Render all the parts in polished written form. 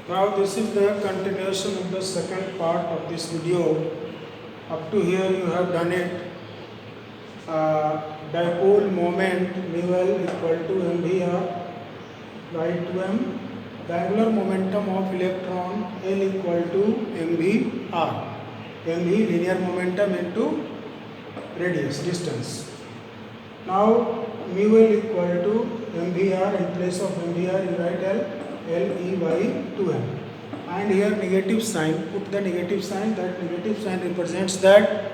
Now this is the continuation of the second part of this video. Up to here you have done it. Dipole moment mu L equal to mvr by 2m. The angular momentum of electron L equal to mvr. mv linear momentum into radius distance. Now mu L equal to mvr, in place of mvr you write L e by 2m, and here negative sign, put the negative sign. That negative sign represents that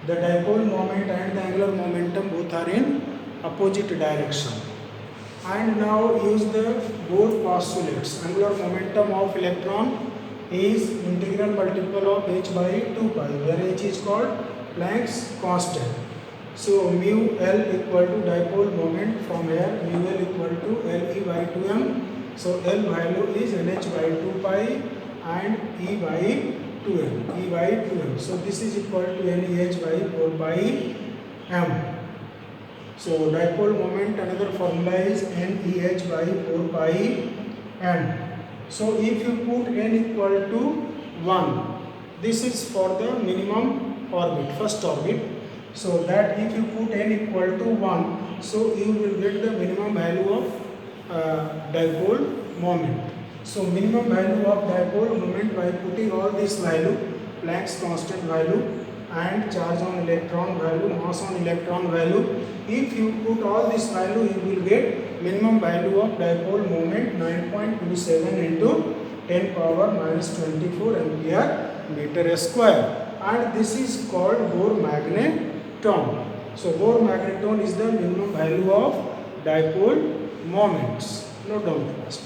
the dipole moment and the angular momentum both are in opposite direction. And now use the Bohr postulates. Angular momentum of electron is integral multiple of h by 2 pi, where h is called Planck's constant. So mu L equal to dipole moment, from here mu L equal to L e by 2m. So L value is nh by 2 pi and e by 2m. So this is equal to NEH by 4 pi m. So dipole moment, another formula is NEH by 4 pi m. So if you put n equal to 1, this is for the minimum orbit, first orbit. So that if you put n equal to 1, so you will get the minimum value of dipole moment. So minimum value of dipole moment by putting all this value, Planck's constant value and charge on electron value, mass on electron value. If you put all this value, you will get minimum value of dipole moment 9.27 into 10 power minus 24 ampere meter square, and this is called Bohr magneton. So Bohr magneton is the minimum value of dipole moments. Note down first.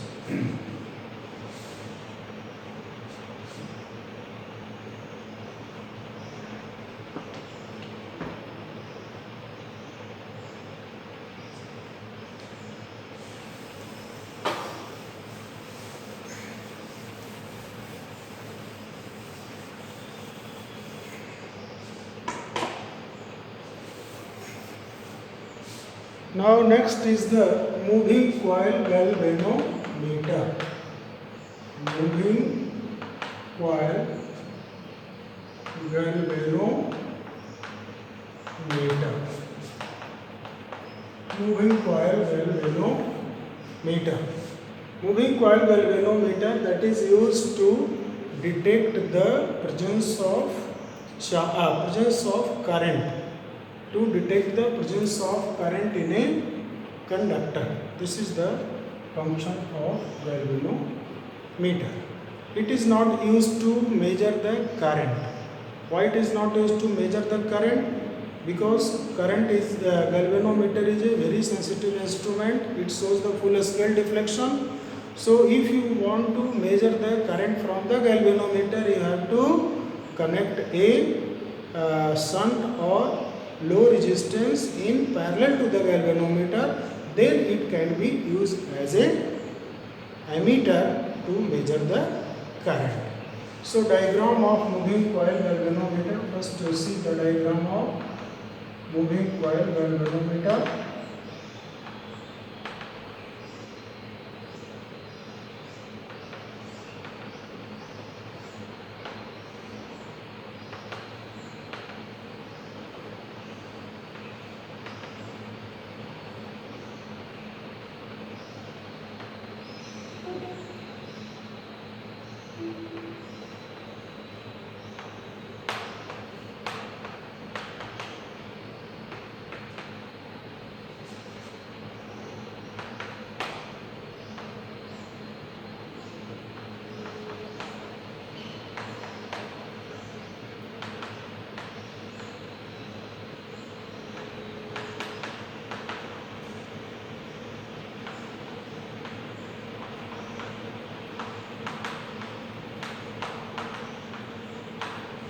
Now next is the moving coil galvanometer. Moving coil galvanometer. Moving coil galvanometer. Moving coil galvanometer, that is used to detect the presence of current. To detect the presence of current in a conductor. This is the function of galvanometer. It is not used to measure the current. Why it is not used to measure the current? Because current is, the galvanometer is a very sensitive instrument. It shows the full scale deflection. So if you want to measure the current from the galvanometer, you have to connect a shunt or low resistance in parallel to the galvanometer, then it can be used as a ammeter to measure the current. So diagram of moving coil galvanometer. First you see the diagram of moving coil galvanometer.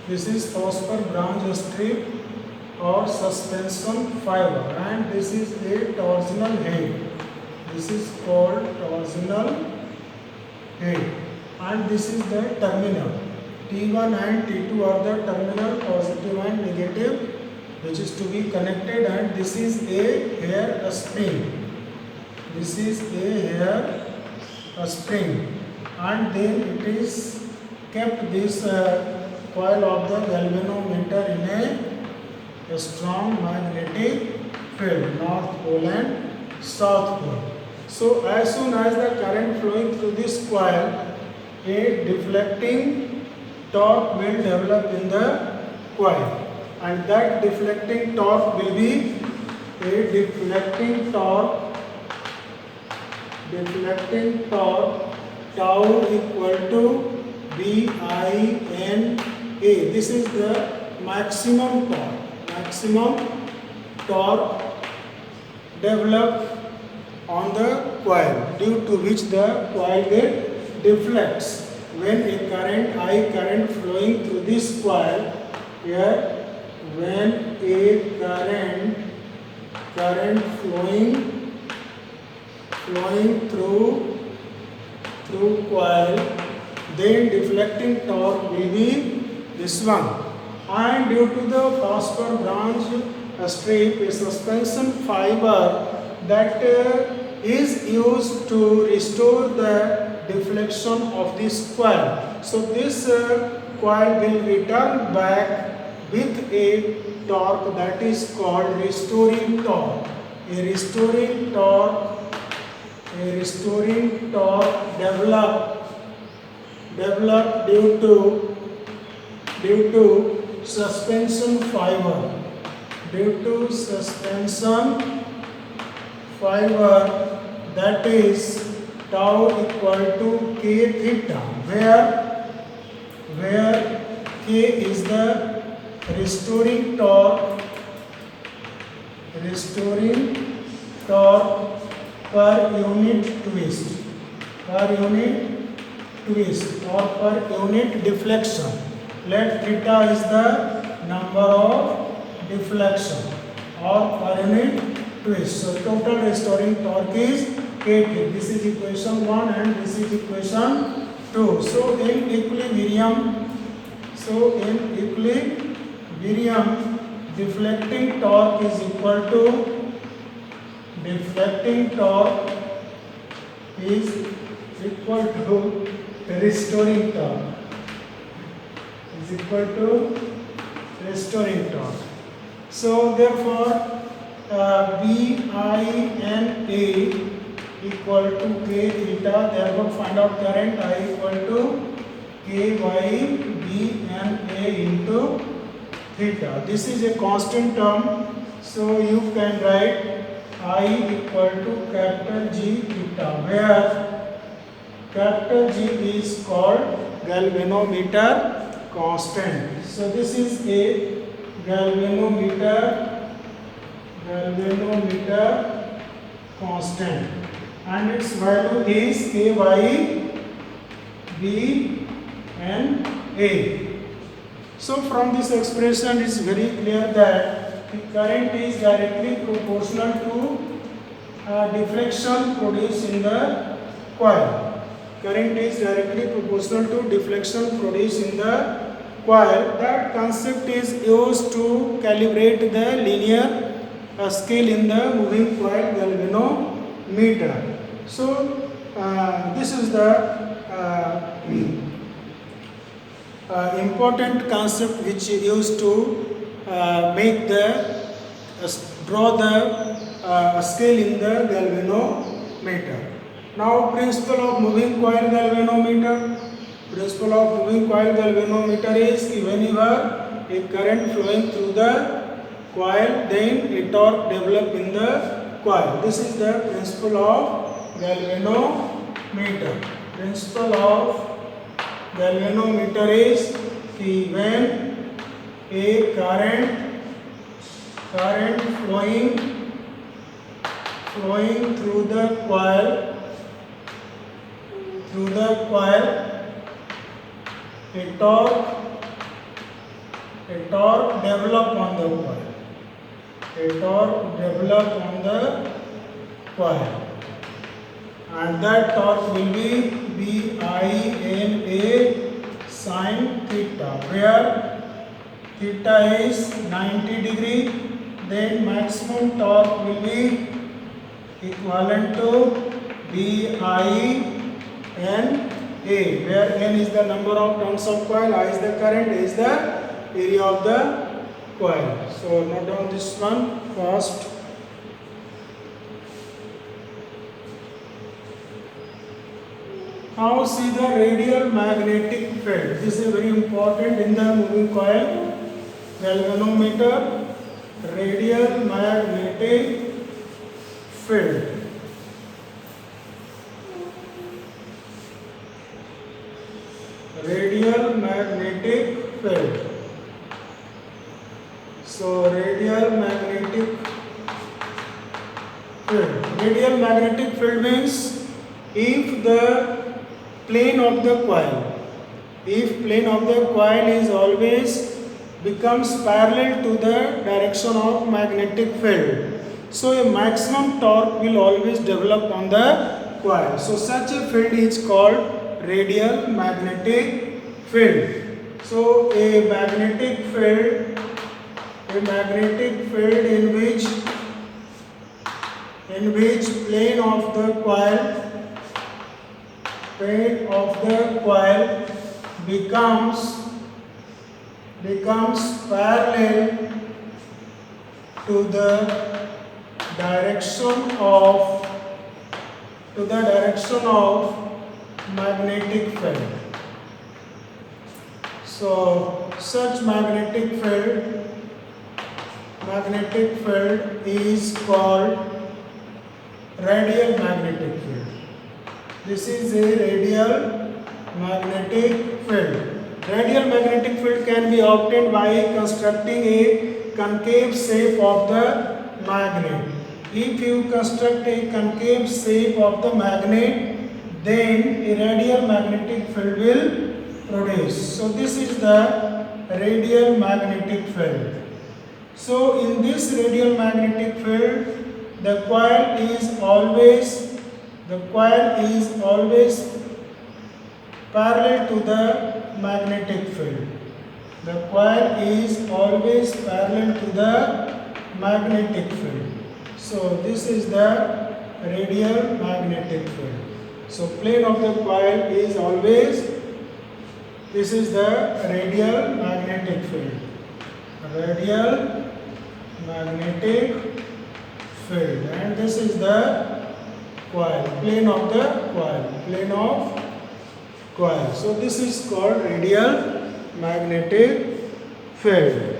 This is phosphor branch strip or suspension fiber, and this is a torsional head. This is called torsional head, and this is the terminal. T1 and T2 are the terminal, positive and negative, which is to be connected, and this is a hair spring. This is a hair spring, and then it is kept this coil of the galvanometer in a strong magnetic field, north pole and south pole. So as soon as the current flowing through this coil, a deflecting torque will develop in the coil, and that deflecting torque will be a deflecting torque tau equal to BINA. This is the maximum torque developed on the coil, due to which the coil get deflects. When a current flowing through this coil, here when a current flowing through coil, then deflecting torque will be this one. And due to the phosphor branch strip, a suspension fiber that is used to restore the deflection of this coil. So this coil will return back with a torque that is called restoring torque. A restoring torque developed due to suspension fiber. That is tau equal to k theta, where k is the restoring torque per unit twist or per unit deflection. Let theta is the number of deflection or per unit twist. So total restoring torque is kT. This is equation 1 and this is equation 2. So in equilibrium, deflecting torque is equal to restoring torque. So therefore BINA equal to k theta. Therefore find out current I equal to k by BNA into theta. This is a constant term, so you can write I equal to capital G theta, where capital G is called galvanometer constant. So this is a galvanometer constant, and its value is k by BNA. So from this expression it is very clear that the current is directly proportional to deflection produced in the coil. Current is directly proportional to deflection produced in the coil. That concept is used to calibrate the linear scale in the moving coil galvanometer. So this is the important concept which is used to draw the scale in the galvanometer. Now principle of moving coil galvanometer. Principle of moving coil galvanometer is whenever a current flowing through the coil, then a torque develop in the coil. This is the principle of galvanometer. Principle of galvanometer is when a current flowing through the coil, a torque develop on the coil. And that torque will be BINA sin theta, where theta is 90 degree. Then maximum torque will be equivalent to BINA A, where N is the number of turns of coil, I is the current, A is the area of the coil. So note down this one first. Now see the radial magnetic field. This is very important in the moving coil. Galvanometer, radial magnetic field. Radial magnetic field. So radial magnetic field. Radial magnetic field means if the plane of the coil is always becomes parallel to the direction of magnetic field, so a maximum torque will always develop on the coil. So such a field is called radial magnetic field. So a magnetic field in which plane of the coil becomes parallel to the direction of magnetic field. So such magnetic field is called radial magnetic field. This is a radial magnetic field. Radial magnetic field can be obtained by constructing a concave shape of the magnet. If you construct a concave shape of the magnet, then a radial magnetic field will produce. So this is the radial magnetic field. So in this radial magnetic field, the coil is always parallel to the magnetic field. The coil is always parallel to the magnetic field. So this is the radial magnetic field. So plane of the coil is always, this is the radial magnetic field. Radial magnetic field, and this is the coil, plane of coil. So this is called radial magnetic field.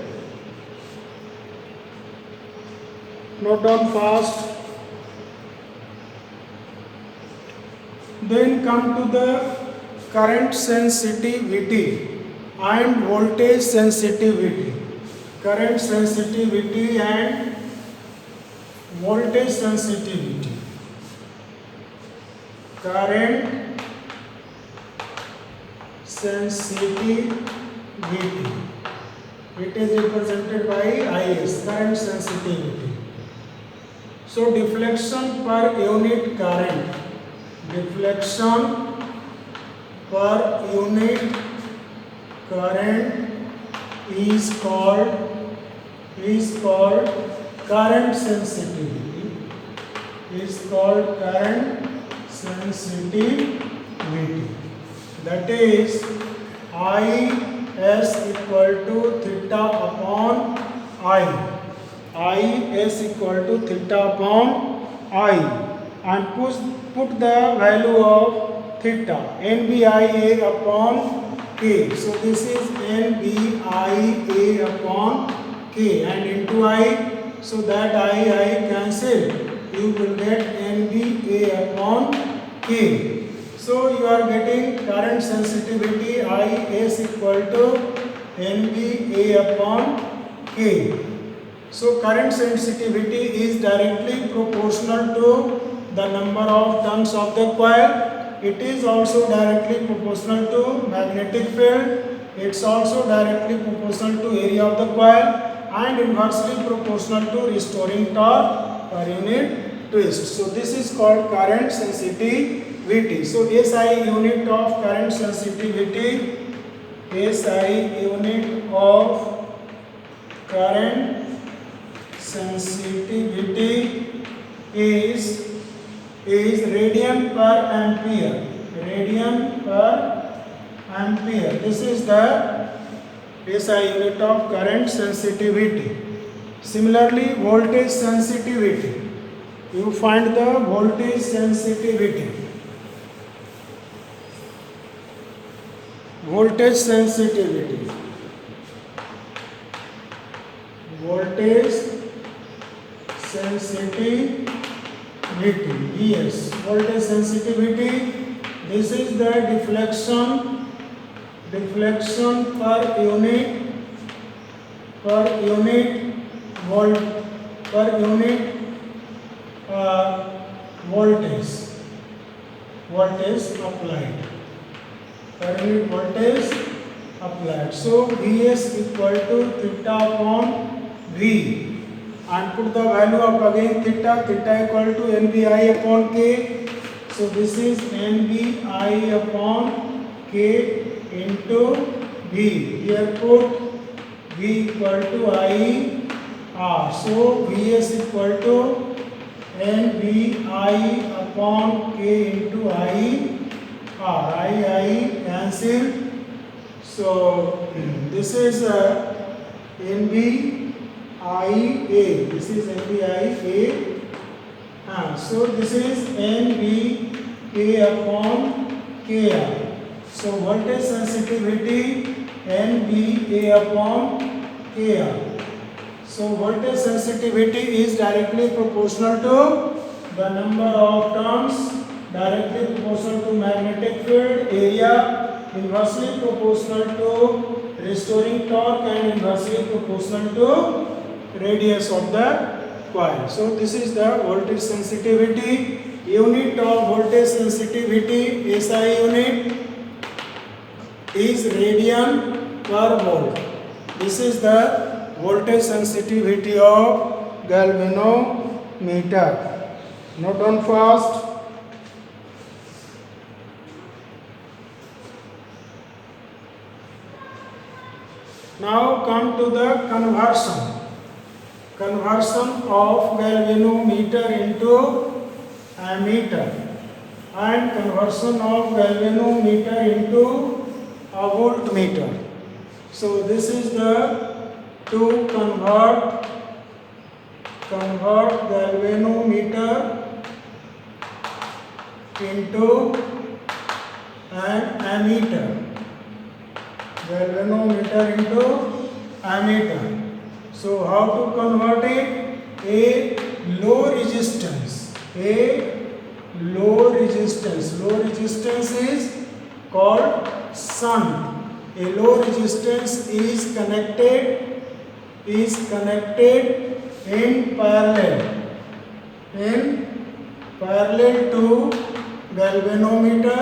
Note down fast. Then come to the current sensitivity and voltage sensitivity. Current sensitivity and voltage sensitivity. Current sensitivity. It is represented by Is, current sensitivity. So deflection per unit current. Deflection per unit current is called current sensitivity. That is Is equal to theta upon I. Is equal to theta upon I, and put the value of theta NBIA upon K. So this is NBIA upon K and into I, so that I cancel. You will get NBA upon K. So you are getting current sensitivity Is equal to NBA upon K. So current sensitivity is directly proportional to the number of turns of the coil. It is also directly proportional to magnetic field. It's also directly proportional to area of the coil and inversely proportional to restoring torque per unit twist. So this is called current sensitivity. So SI unit of current sensitivity, SI unit of current sensitivity is radian per ampere. radian per ampere. This is the SI unit of current sensitivity. Similarly, voltage sensitivity. You find the voltage sensitivity. Voltage sensitivity. Voltage sensitivity. Yes, voltage sensitivity. This is the deflection per unit volt per unit voltage applied. Per unit voltage applied. So Vs equal to theta upon V, and put the value of again theta equal to NBI upon K. So this is NBI upon K into V. Here put V equal to I R. So Vs equal to NBI upon K into I R. I cancel. So this is NBIA. This is NBIA. So this is NBA upon KR. So voltage sensitivity NBA upon KR. So voltage sensitivity is directly proportional to the number of turns, directly proportional to magnetic field, area, inversely proportional to restoring torque, and inversely proportional to radius of the coil. So this is the voltage sensitivity. Unit of voltage sensitivity, SI unit, is radian per volt. This is the voltage sensitivity of galvanometer. Note down fast. Now come to the conversion of galvanometer into ammeter, and conversion of galvanometer into a voltmeter. So this is the to convert galvanometer into an ammeter. Galvanometer into ammeter. So how to convert it? A low resistance. Low resistance is called shunt. A low resistance is connected in parallel to galvanometer.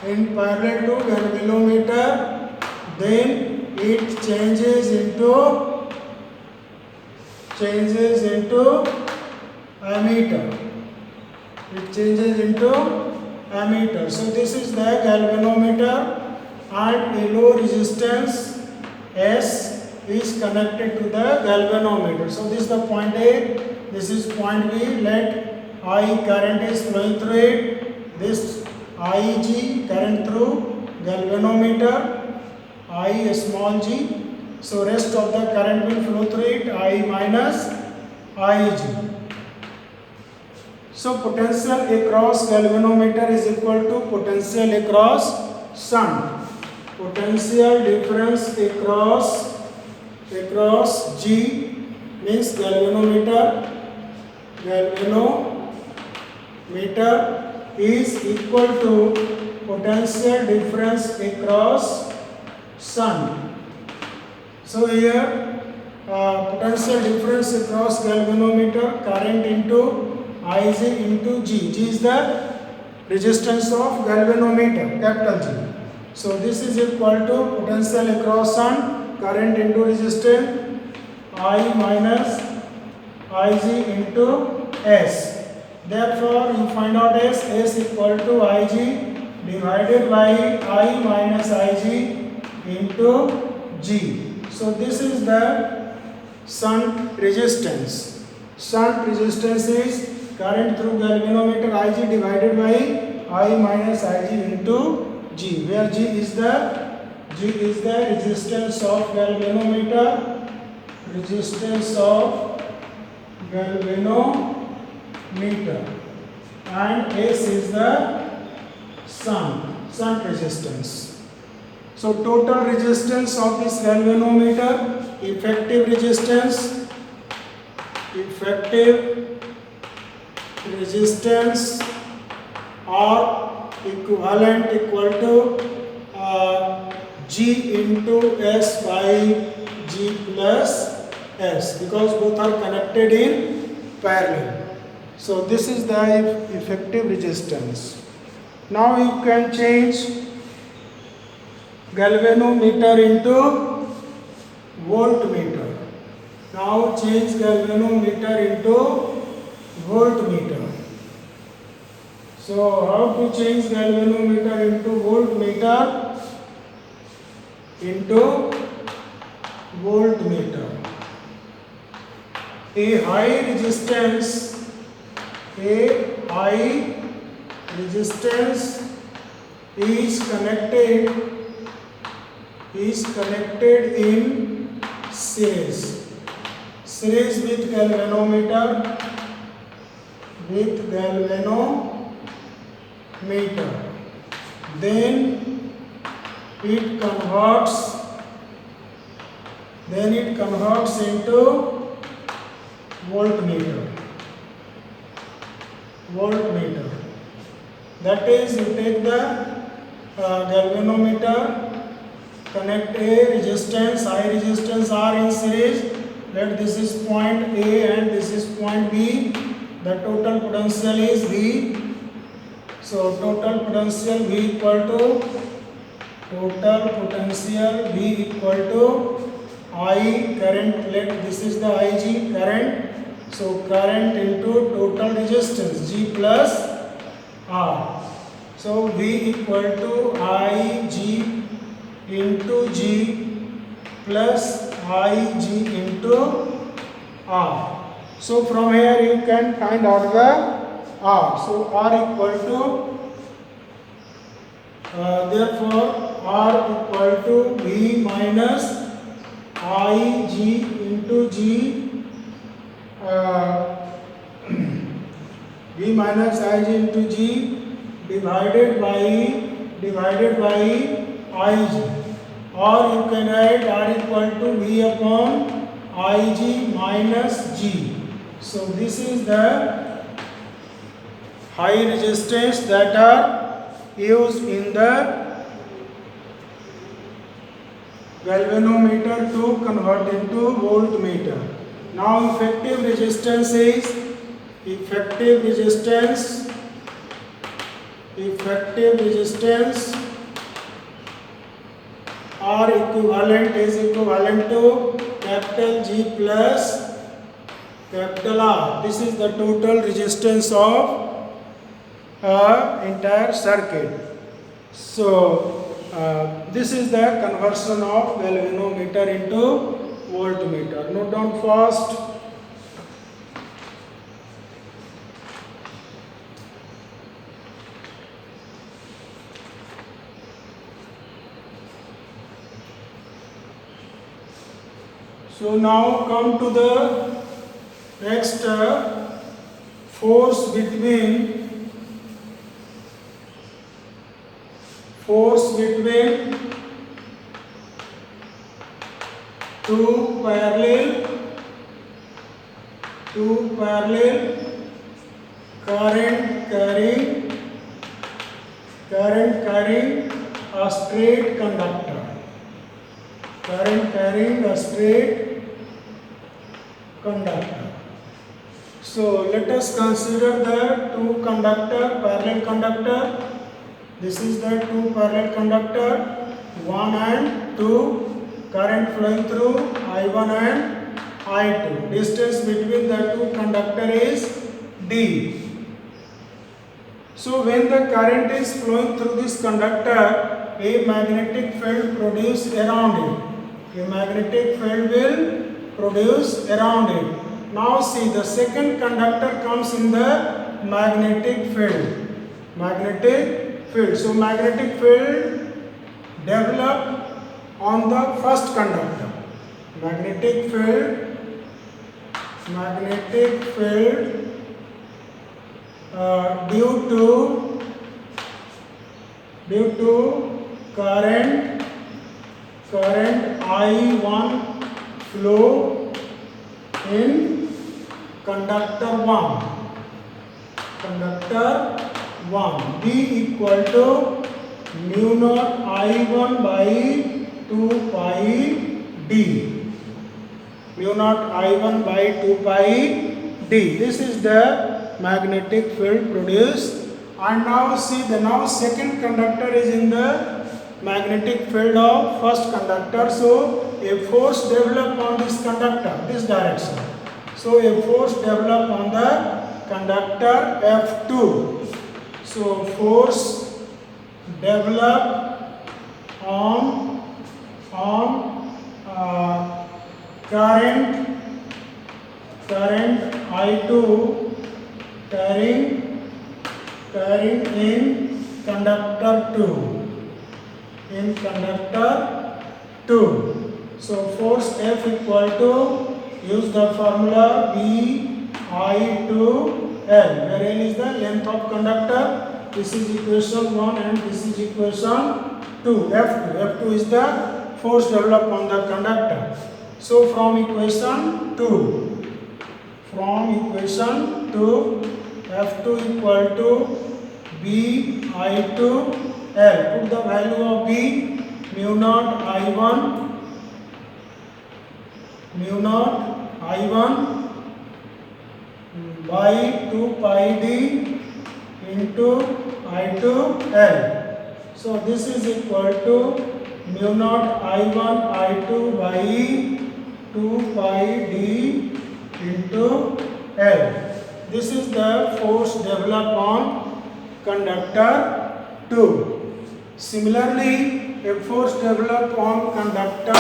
In parallel to galvanometer, then it changes into ammeter. It changes into ammeter. So this is the galvanometer, and a low resistance S is connected to the galvanometer. So this is the point A, this is point B. Let I current is flowing through it. This IG current through galvanometer, I small g. So rest of the current will flow through it, I minus IG. So potential across galvanometer is equal to potential across shunt. Potential difference across G means galvanometer is equal to potential difference across shunt. So here potential difference across galvanometer, current into Ig into G. G is the resistance of galvanometer, capital G. So this is equal to potential across shunt, current into resistance, I minus Ig into S. Therefore, you find out S equal to Ig divided by I minus Ig into G. So this is the shunt resistance. Shunt resistance is current through galvanometer Ig divided by I minus Ig into G, where G is the resistance of galvanometer, and S is the shunt resistance. So total resistance of this galvanometer, effective resistance or equivalent equal to G into S by G plus S, because both are connected in parallel. So this is the effective resistance. Now you can change galvanometer into voltmeter. Now change galvanometer into voltmeter. So how to change galvanometer into voltmeter? A high resistance is connected in series with galvanometer, then it converts into voltmeter. That is, you take the galvanometer, connect a resistance, I resistance R in series. Let this is point A and this is point B. The total potential is V. So total potential V equal to I current. Let this is the Ig current. So current into total resistance G plus R. So V equal to Ig into G plus Ig into R. So from here you can find out the R. So R equal to therefore R equal to V minus Ig into G. V minus Ig into G divided by Ig, or you can write R equal to V upon Ig minus G. So this is the high resistance that are used in the galvanometer to convert into voltmeter. Now effective resistance R equivalent is equivalent to capital G plus capital R. This is the total resistance of entire circuit. So this is the conversion of galvanometer into voltmeter. Note down fast. So now come to the next force between two parallel current carrying a straight conductor. So let us consider the two parallel conductor. This is the two parallel conductor, 1 and 2. Current flowing through I1 and I2. Distance between the two conductor is D. So when the current is flowing through this conductor, a magnetic field produced around it. Now see, the second conductor comes in the magnetic field. magnetic field. So magnetic field develop on the first conductor. Magnetic field due to current I1 flow in conductor 1. B equal to mu naught I1 by 2 pi d. Mu naught I1 by 2 pi d. This is the magnetic field produced. And now see, the now second conductor is in the magnetic field of first conductor. So a force develop on this conductor, this direction. So a force develop on the conductor F2. So force develop on current I2 carrying in conductor 2. So force F equal to, use the formula B I to L, where L is the length of conductor. This is equation 1 and this is equation 2. F2 is the force developed on the conductor. So from equation 2, F2 equal to B I to L. Put the value of B, mu naught I1 by 2 pi d into I to L. So this is equal to mu naught I1 I2 by 2 pi d into L. This is the force developed on conductor 2. Similarly, a force developed on conductor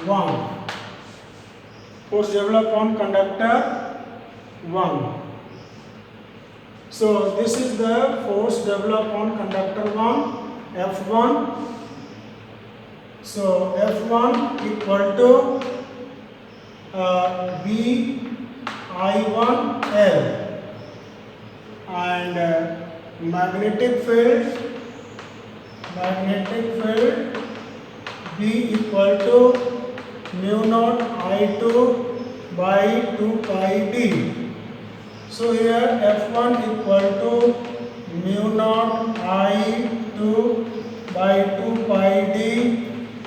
1. Force developed on conductor 1. So this is the force developed on conductor 1, F1. So F1 equal to B I1 L, and magnetic field B equal to mu naught I2 by 2 pi d. So here F1 equal to mu naught I2 by 2 pi d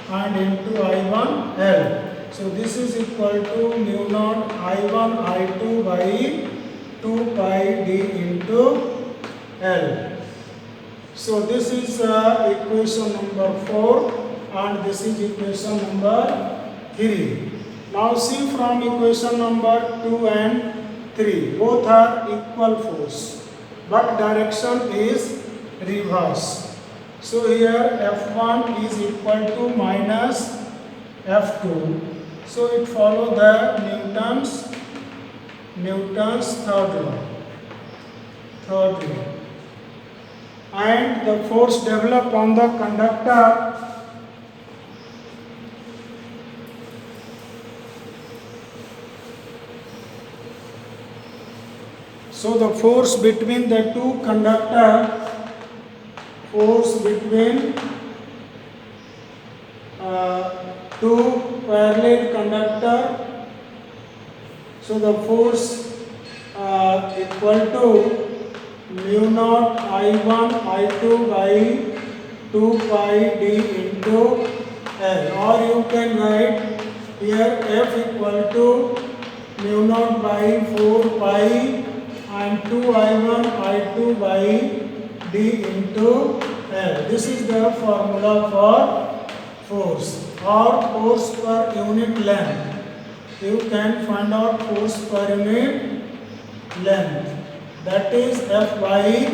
and into I1 L. So this is equal to mu naught I1 I2 by 2 pi d into L. So this is equation number 4 and this is equation number 3. Now see from equation number 2 and 3. Both are equal force, but direction is reverse. So here F1 is equal to minus F2. So it follows the Newton's third law. And the force developed on the conductor so the force between the two conductor, two parallel conductor, so the force equal to mu naught I1 I2 by 2 pi d into L, or you can write here F equal to mu naught by 4 pi and 2 I1 I2 by d into L. This is the formula for force or force per unit length. You can find out force per unit length, that is F by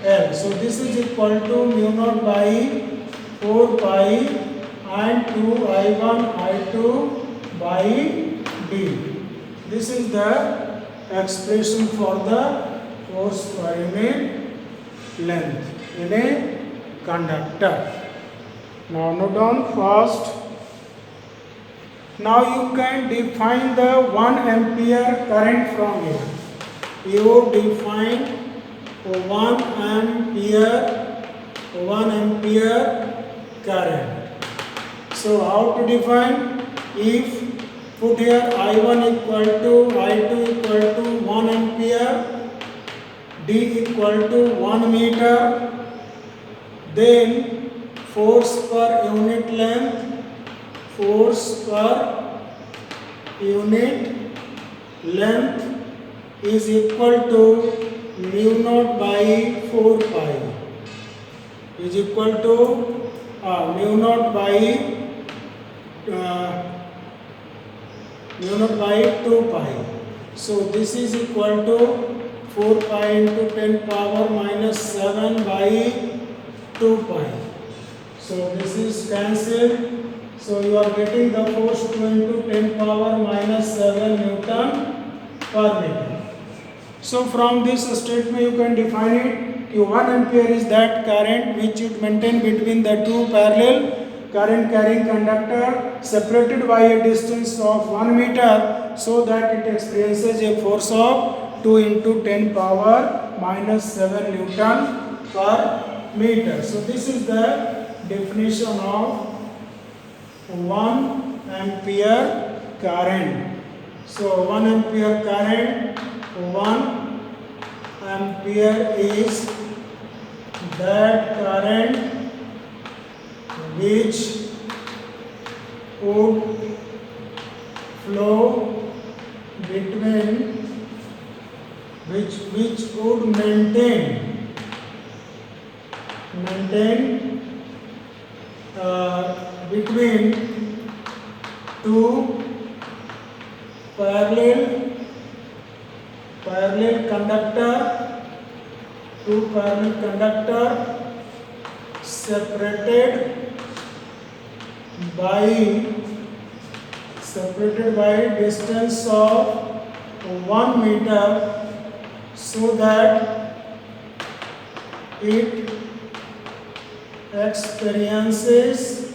L. So this is equal to mu naught by 4 pi and 2 I1 I2 by d. This is the expression for the force per unit length in a conductor. Now note down first. Now you can define the 1 ampere current from here. You define 1 ampere current. So how to define? If put here I1 equal to I2 equal to 1 ampere, D equal to 1 meter, then force per unit length is equal to mu naught by 4 pi is equal to mu naught by 2 pi. So this is equal to 4 pi into 10 power minus 7 by 2 pi. So this is cancelled. So you are getting the force 2 into 10 power minus 7 Newton per meter. So from this statement you can define it. 1 ampere is that current which it maintain between the two parallel current carrying conductor separated by a distance of 1 meter, so that it experiences a force of 2 into 10 power minus 7 Newton per meter. So this is the definition of 1 ampere current. So 1 ampere current, 1 ampere is that current which would flow between which would maintain between two parallel conductor separated by distance of 1 meter, so that it experiences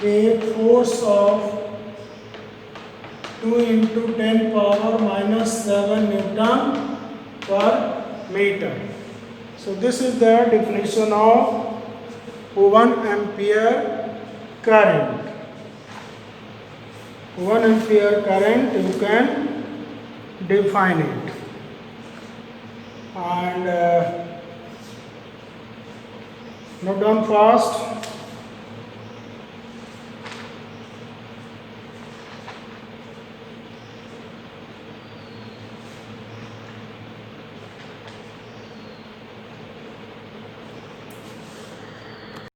a force of 2 into 10 power minus 7 Newton per meter. So this is the definition of 1 ampere current. 1 ampere current you can define it. And note down fast.